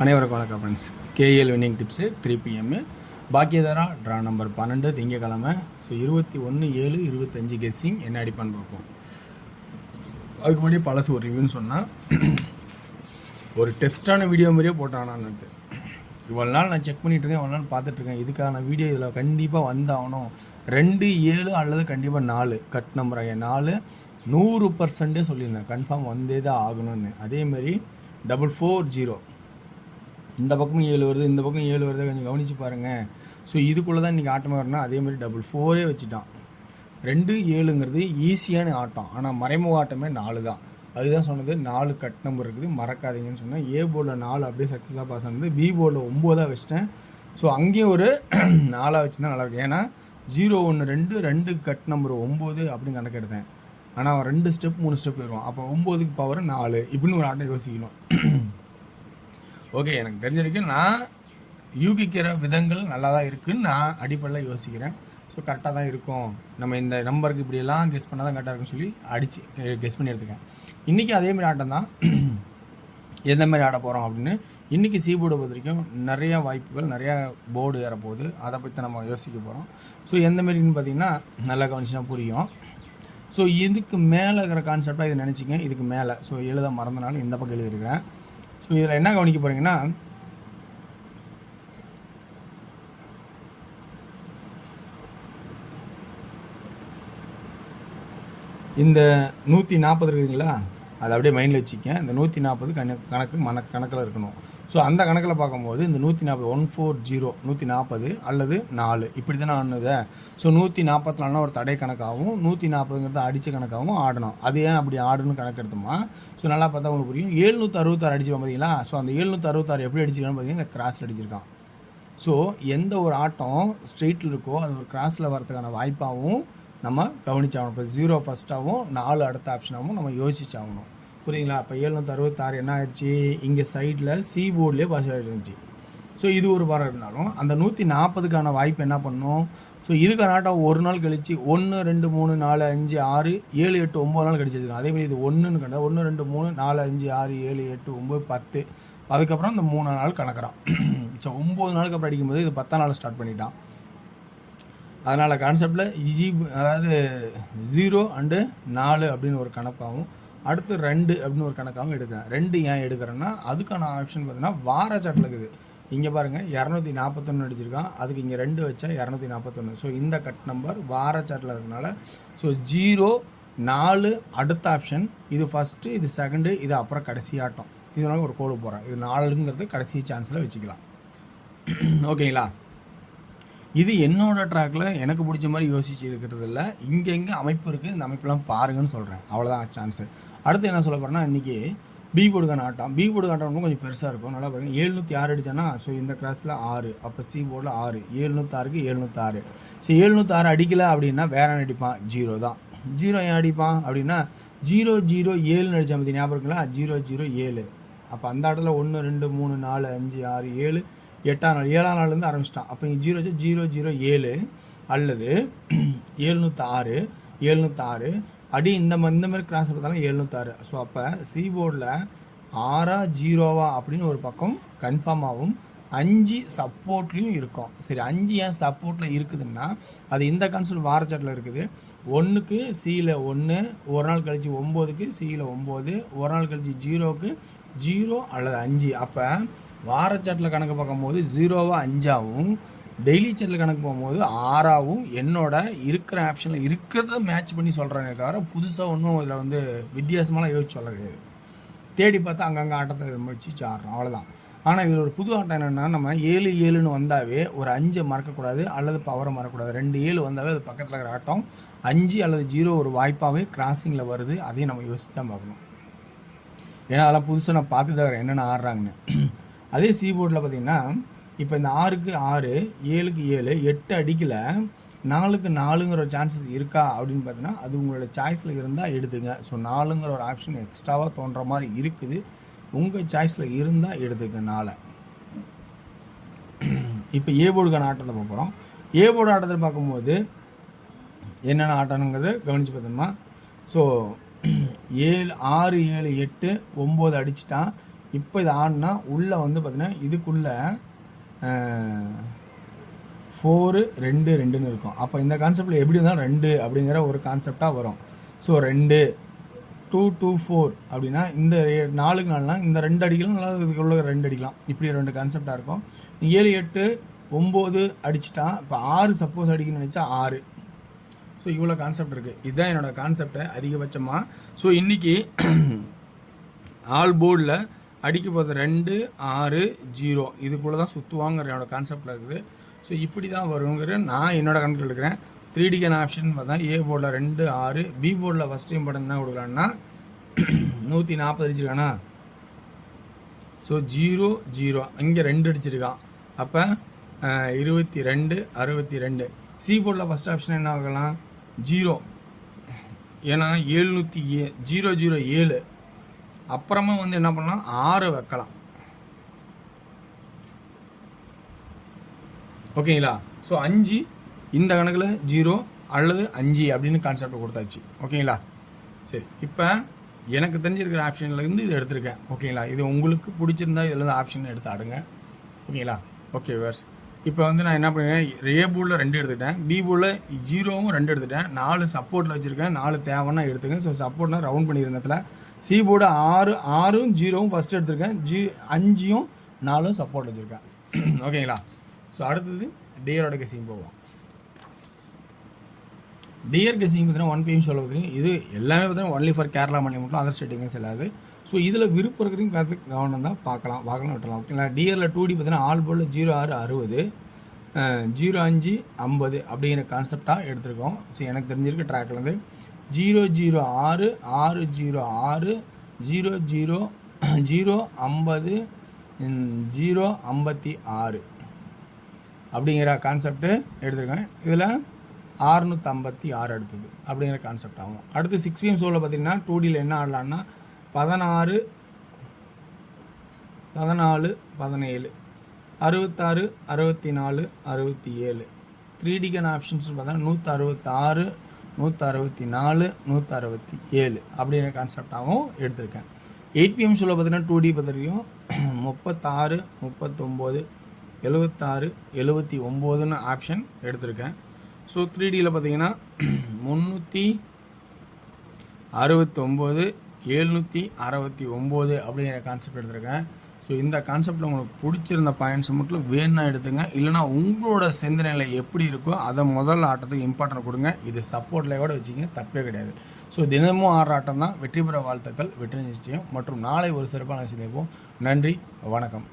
அனைவருக்கும் வணக்கம் friends. KL winning tips 3 PM. Bhagyathara draw number 12 திங்கக்கிழமை. ஸோ 21/7/25 கெஸ்ஸிங் என்ன அடிப்பான்னு பார்ப்போம். அதுக்கு முன்னாடி பழசு ஒரு ரிவ்யூன்னு சொன்னால் ஒரு டெஸ்ட்டான வீடியோ மாதிரியே போட்டானான்ட்டு இவ்வளோ நாள் நான் செக் பண்ணிகிட்ருக்கேன், இவ்வளோ நாள் பார்த்துட்ருக்கேன். இதுக்கான வீடியோ இதில் கண்டிப்பாக வந்தாகணும். 2, 7 அல்லது கண்டிப்பாக 4 கட் நம்பர் 4 100% சொல்லியிருந்தேன். கன்ஃபார்ம் வந்தே தான் ஆகணும்னு. அதேமாரி 440 இந்த பக்கம் 7 வருது, இந்த பக்கம் 7 வருது, கொஞ்சம் கவனித்து பாருங்கள். ஸோ இதுக்குள்ளே தான் இன்றைக்கி ஆட்டமாக வரணும். அதேமாதிரி 4 வச்சுட்டான். 2, 7ங்கிறது ஈஸியான ஆட்டம். ஆனால் மறைமுக ஆட்டமே 4 தான். அதுதான் சொன்னது 4 கட் நம்பர் இருக்குது, மறக்காதீங்கன்னு சொன்னேன். ஏ போர்டில் 4 அப்படியே சக்ஸஸாக பாஸ் ஆனது. பி போர்டில் 9 வச்சிட்டேன். ஸோ அங்கேயும் ஒரு 4 வச்சுருந்தா நல்லாயிருக்கும். ஏன்னா 0, 1, 2 கட் நம்பர் 9 அப்படின்னு கணக்கு எடுத்தேன். ஆனால் அவன் 2 ஸ்டெப் 3 ஸ்டெப் போயிடுவான். அப்போ 9க்கு பவர் 4 இப்படின்னு ஒரு ஆட்டம் யோசிக்கணும். ஓகே, எனக்கு தெரிஞ்ச வரைக்கும் நான் யூகிக்கிற விதங்கள் நல்லா தான் இருக்குதுன்னு நான் அடிப்படையில் யோசிக்கிறேன். ஸோ கரெக்டாக தான் இருக்கும். நம்ம இந்த நம்பருக்கு இப்படியெல்லாம் கெஸ் பண்ணால் தான் கரெக்டாக இருக்குன்னு சொல்லி கெஸ் பண்ணி எடுத்துக்கேன். இன்றைக்கி அதேமாதிரி ஆட்டம் தான். எந்த மாதிரி ஆட போகிறோம் அப்படின்னு இன்றைக்கி போர்டை பொறுத்த வரைக்கும் நிறையா வாய்ப்புகள், நிறையா போர்டு ஏறப்போகுது. அதை பற்றி நம்ம யோசிக்க போகிறோம். ஸோ எந்த மாதிரின்னு பார்த்தீங்கன்னா நல்லா கவனிச்சுனா புரியும். ஸோ இதுக்கு மேலே இருக்கிற கான்செப்டாக இதை நினச்சிங்க. இதுக்கு மேலே ஸோ எழுத மறந்தனால இந்த பக்கம் எழுதியிருக்கிறேன். ஸோ இதில் என்ன கவனிக்க போகிறீங்கன்னா, இந்த 140 இருக்குதுங்களா, அதை அப்படியே மைண்டில் வச்சுக்க. இந்த 140 கணக்கில் இருக்கணும். ஸோ அந்த கணக்கில் பார்க்கும்போது இந்த 140 140 140 அல்லது 4 இப்படி தானே ஆடுனது. ஸோ 144 ஒரு தடை கணக்காகவும் 140ங்கிறது அடித்த கணக்காகவும் ஆடணும். அது ஏன் அப்படி ஆடணும்னு கணக்கு எடுத்தோமா? ஸோ நல்லா பார்த்தா உங்களுக்கு புரியும். 766 அடிச்சிருக்கான் பார்த்தீங்களா. ஸோ அந்த 766 எப்படி அடிச்சிருக்கான்னு பார்த்தீங்கன்னா இந்த கிராஸில் அடிச்சிருக்கான். ஸோ எந்த ஒரு ஆட்டம் ஸ்ட்ரெயிட்டில் இருக்கோ அது ஒரு கிராஸில் வரதுக்கான வாய்ப்பாகவும் நம்ம கவனிச்சாகணும். இப்போ 0 ஃபஸ்ட்டாகவும் 4 அடுத்த ஆப்ஷனாகவும் நம்ம யோசிச்சாகணும். புரியுங்களா? இப்போ 766 என்ன ஆயிடுச்சு, இங்கே சைடில் சி போர்ட்லேயே பாஸ் ஆகிருந்துச்சு. ஸோ இது ஒரு வாரம் இருந்தாலும் அந்த 140க்கான வாய்ப்பு என்ன பண்ணணும். ஸோ இதுக்கான ஆட்டம் ஒரு நாள் கழிச்சு 1, 2, 3, 4, 5, 6, 7, 8, 9 நாள் கழிச்சிருக்கோம். அதேமாதிரி இது 1ன்னு கண்டா 1, 2, 3, 4, 5, 6, 7, 8, 9, 10 அதுக்கப்புறம் இந்த 3 நாள் கணக்குறான். ஸோ 9 நாளுக்கு அப்புறம் அடிக்கும்போது இது 10ஆம் நாள் ஸ்டார்ட் பண்ணிட்டான். அதனால் கான்செப்டில் அதாவது 0 and 4 அப்படின்னு ஒரு கணக்காகவும் அடுத்து 2 அப்படின்னு ஒரு கணக்காகவும் எடுக்கிறேன். 2 ஏன் எடுக்கிறேன்னா அதுக்கான ஆப்ஷன் பார்த்தீங்கன்னா வார சாட்டில் இருக்குது. இங்கே பாருங்கள் 241 அடிச்சிருக்கான். அதுக்கு இங்கே 2 வச்சா 241. ஸோ இந்த கட் நம்பர் வார சாட்டில் இருக்கிறதுனால ஸோ 0, 4 அடுத்த ஆப்ஷன். இது ஃபஸ்ட்டு, இது செகண்டு, இது அப்புறம் கடைசி ஆட்டம். இதனால ஒரு கோடு போகிறேன். இது 4ங்கிறது கடைசி சான்ஸில் வச்சுக்கலாம். ஓகேங்களா? இது என்னோடய ட்ராக்கில் எனக்கு பிடிச்ச மாதிரி யோசிச்சு இருக்கிறது இல்லை. இங்கே அமைப்பு இருக்குது, இந்த அமைப்பெல்லாம் பாருங்கன்னு சொல்கிறேன். அவ்வளோதான் சான்ஸு. அடுத்து என்ன சொல்ல போகிறேன்னா, இன்றைக்கி பி போர்டுக்கான ஆட்டம். பி போர்டு ஆட்டம் கொஞ்சம் பெருசாக இருக்கும். நல்லா பாருங்கள். 706 அடித்தானா ஸோ இந்த கிராஸில் 6. அப்போ சி போர்டில் 6. 706க்கு 706. ஸோ 706 அடிக்கலை அப்படின்னா வேற அடிப்பான். 0 தான். 0 ஏன் அடிப்பான் அப்படின்னா 007 அடித்தான் பற்றி ஞாபகம் இருக்குங்களா? 007. அப்போ அந்த ஆட்டத்தில் 1, 2, 3, 4, 5, 6, 7 8ஆம் நாள் 7ஆம் நாள்லேருந்து ஆரம்பிச்சிட்டான். அப்போ இங்கே 007 அல்லது 706 அடி இந்த மாதிரி கிராஸ் பார்த்தாலும் 706. ஸோ அப்போ சி போர்டில் 6 0 அப்படின்னு ஒரு பக்கம் கன்ஃபார்மாகவும் 5 சப்போர்ட்லேயும் இருக்கும். சரி, 5 ஏன் சப்போர்ட்டில் இருக்குதுன்னா அது இந்த கான்செப்ட் வாரச்சாட்டில் இருக்குது. 1க்கு சியில் 1, ஒரு நாள் கழிச்சு 9க்கு சியில் 9, ஒரு நாள் கழிச்சு 0க்கு 0 அல்லது 5. அப்போ வாரச்சாட்டில் கணக்கு பார்க்கும்போது 0வா 5ஆகவும் டெய்லி சாட்டில் கணக்கு போகும்போது 6ஆகவும் என்னோட இருக்கிற ஆப்ஷனில் இருக்கிறத மேட்ச் பண்ணி சொல்கிறேனே தவிர புதுசாக ஒன்றும் இதில் வந்து வித்தியாசமாலாம் யோசிச்சு சொல்ல கிடையாது. தேடி பார்த்தா அங்கங்கே ஆட்டத்தை வச்சு ஆடுறோம், அவ்வளோதான். ஆனால் இதில் ஒரு புது ஆட்டம் என்னென்னா, நம்ம 7 வந்தாவே ஒரு 5 மறக்கக்கூடாது அல்லது பவரை மறக்கக்கூடாது. 2 7 வந்தாவே அது பக்கத்தில் இருக்கிற ஆட்டம் 5 அல்லது 0 ஒரு வாய்ப்பாகவே கிராசிங்கில் வருது. அதையும் நம்ம யோசிச்சு தான் பார்க்கணும். ஏன்னா அதெல்லாம் புதுசாக நான் பார்த்துட்டு தான் என்னென்ன ஆடுறாங்கன்னு. அதே சி போர்டில் பார்த்திங்கன்னா இப்போ இந்த 6க்கு 6, 7க்கு 7, 8 அடிக்கலை, 4க்கு 4ங்கிற ஒரு சான்சஸ் இருக்கா அப்படின்னு பார்த்தீங்கன்னா அது உங்களோட சாய்ஸில் இருந்தால் எடுத்துங்க. ஸோ 4ங்கிற ஒரு ஆப்ஷன் எக்ஸ்ட்ராவாக தோன்ற மாதிரி இருக்குது. உங்கள் சாய்ஸில் இருந்தால் எடுத்துக்க 4. இப்போ ஏ போர்டுக்கான ஆட்டத்தை பார்க்குறோம். ஏ போர்டு ஆட்டத்தில் பார்க்கும்போது என்னென்ன ஆட்டணுங்கிறத கவனித்து பார்த்தோம்னா ஸோ 6 7 8 9 அடிச்சிட்டான். இப்போ இது ஆடினா உள்ளே வந்து பார்த்தீங்கன்னா இதுக்குள்ளே 4 2 2ன்னு இருக்கும். அப்போ இந்த கான்செப்டில் எப்படி இருந்தாலும் 2 அப்படிங்கிற ஒரு கான்செப்டாக வரும். ஸோ 2 2 2 4 அப்படின்னா இந்த 4க்கு 4னா இந்த 2 அடிக்கலாம், நல்லா இதுக்குள்ள 2 அடிக்கலாம். இப்படி 2 கான்செப்டாக இருக்கும். 7 8 9 அடிச்சிட்டா இப்போ 6 சப்போஸ் அடிக்கணும்னு நினச்சா 6. ஸோ இவ்வளோ கான்செப்ட் இருக்குது. இதுதான் என்னோடய கான்செப்டை அதிகபட்சமாக. ஸோ இன்றைக்கி ஆல் போர்டில் அடிக்க போகிறது 2 6 0 இதுக்குள்ளே தான் சுற்றுவாங்கிற என்னோடய கான்செப்டில் இருக்குது. ஸோ இப்படி தான் வருங்கிற நான் என்னோடய கணக்கில் இருக்கிறேன். 3Dக்கான ஆப்ஷன் பார்த்தா ஏ போர்டில் 2 6, பி போர்டில் ஃபஸ்ட் டைம் படம் என்ன கொடுக்கலான்னா 140 அடிச்சிருக்கானா. ஸோ 0 0 இங்கே 2 அடிச்சிருக்கான். அப்போ 22 62. சி போர்டில் ஃபஸ்ட் ஆப்ஷன் என்ன ஆகலாம் 0, ஏன்னா 007. அப்புறமா வந்து என்ன பண்ணலாம் 6 வைக்கலாம். ஓகேங்களா. ஸோ 5 இந்த கணக்கில் 0 அல்லது 5 அப்படின்னு கான்செப்ட் கொடுத்தாச்சு. ஓகேங்களா. சரி, இப்போ எனக்கு தெரிஞ்சிருக்கிற ஆப்ஷன்லேருந்து இது எடுத்திருக்கேன். ஓகேங்களா. இது உங்களுக்கு பிடிச்சிருந்தா இதில் ஆப்ஷன் எடுத்து ஆடுங்க. ஓகேங்களா. ஓகே வேர்ஸ். இப்போ வந்து நான் என்ன பண்ணுறேன், ஏ போர்டில் 2 எடுத்துக்கிட்டேன், பி போர்டில் 0வும் 2 எடுத்துட்டேன், 4 சப்போர்ட்டில் வச்சுருக்கேன், 4 தேவைன்னா எடுத்துக்கேன். ஸோ சப்போர்ட்னா ரவுண்ட் பண்ணியிருந்ததுல சி போர்டு 6ம் 0வும் ஃபஸ்ட்டு எடுத்திருக்கேன், 5ம் 4ம் சப்போர்ட் வச்சுருக்கேன். ஓகேங்களா. ஸோ அடுத்தது டியரோட கெஸிங் போவோம். டியர் கெஸிங் பார்த்தீங்கன்னா 1 PM சொல்ல பார்த்தீங்கன்னா இது எல்லாமே பார்த்தீங்கன்னா ஒன்லி ஃபார் கேரளா மணி மட்டும், அதர் ஸ்டேட்டுங்க செல்லாது. ஸோ இதில் விருப்பம் இருக்கிறதையும் பார்த்து கவனம் தான் பார்க்கலாம் விட்டலாம். ஓகேங்களா. டியரில் 2D பார்த்தீங்கன்னா ஆல் போர்டில் 06 60, 05 50 அப்படிங்கிற கான்செப்டாக எடுத்திருக்கோம். ஸோ எனக்கு தெரிஞ்சிருக்க ட்ராக்லேருந்து 006 606 00 050 056 அப்படிங்கிற கான்செப்ட்டு எடுத்திருக்கேன். இதில் 656 எடுத்தது அப்படிங்கிற கான்செப்ட் ஆகும். அடுத்து 6 PM ஷோவில் பார்த்தீங்கன்னா 2Dயில் என்ன ஆடலான்னா 16 14 17 66 64 67. 3Dக்கான ஆப்ஷன்ஸ் பார்த்தா 166 164 167 அப்படிங்கிற கான்செப்டாகவும் எடுத்திருக்கேன். 8 PM ஷோவில் பார்த்தீங்கன்னா 2D பார்த்துருக்கோம் 36 39 76 79ன்னு ஆப்ஷன் எடுத்திருக்கேன். ஸோ 3Dயில் பார்த்தீங்கன்னா 369 769 அப்படிங்கிற கான்செப்ட் எடுத்திருக்கேன். ஸோ இந்த கான்செப்டில் உங்களுக்கு பிடிச்சிருந்த பாயிண்ட்ஸ் மட்டும் வேணும்னா எடுத்துங்க, இல்லைனா உங்களோட சிந்தனையில் எப்படி இருக்கோ அதை முதல் ஆட்டத்துக்கு இம்பார்ட்டன்ட் கொடுங்க. இது சப்போர்ட்லையோடு வச்சுக்கிங்க, தப்பே கிடையாது. ஸோ தினமும் ஆடுற ஆட்டம் தான் வெற்றி பெற வாழ்த்துக்கள், வெற்றி நிச்சயம். மற்றும் நாளை ஒரு சிறப்பான சந்திப்போம். நன்றி, வணக்கம்.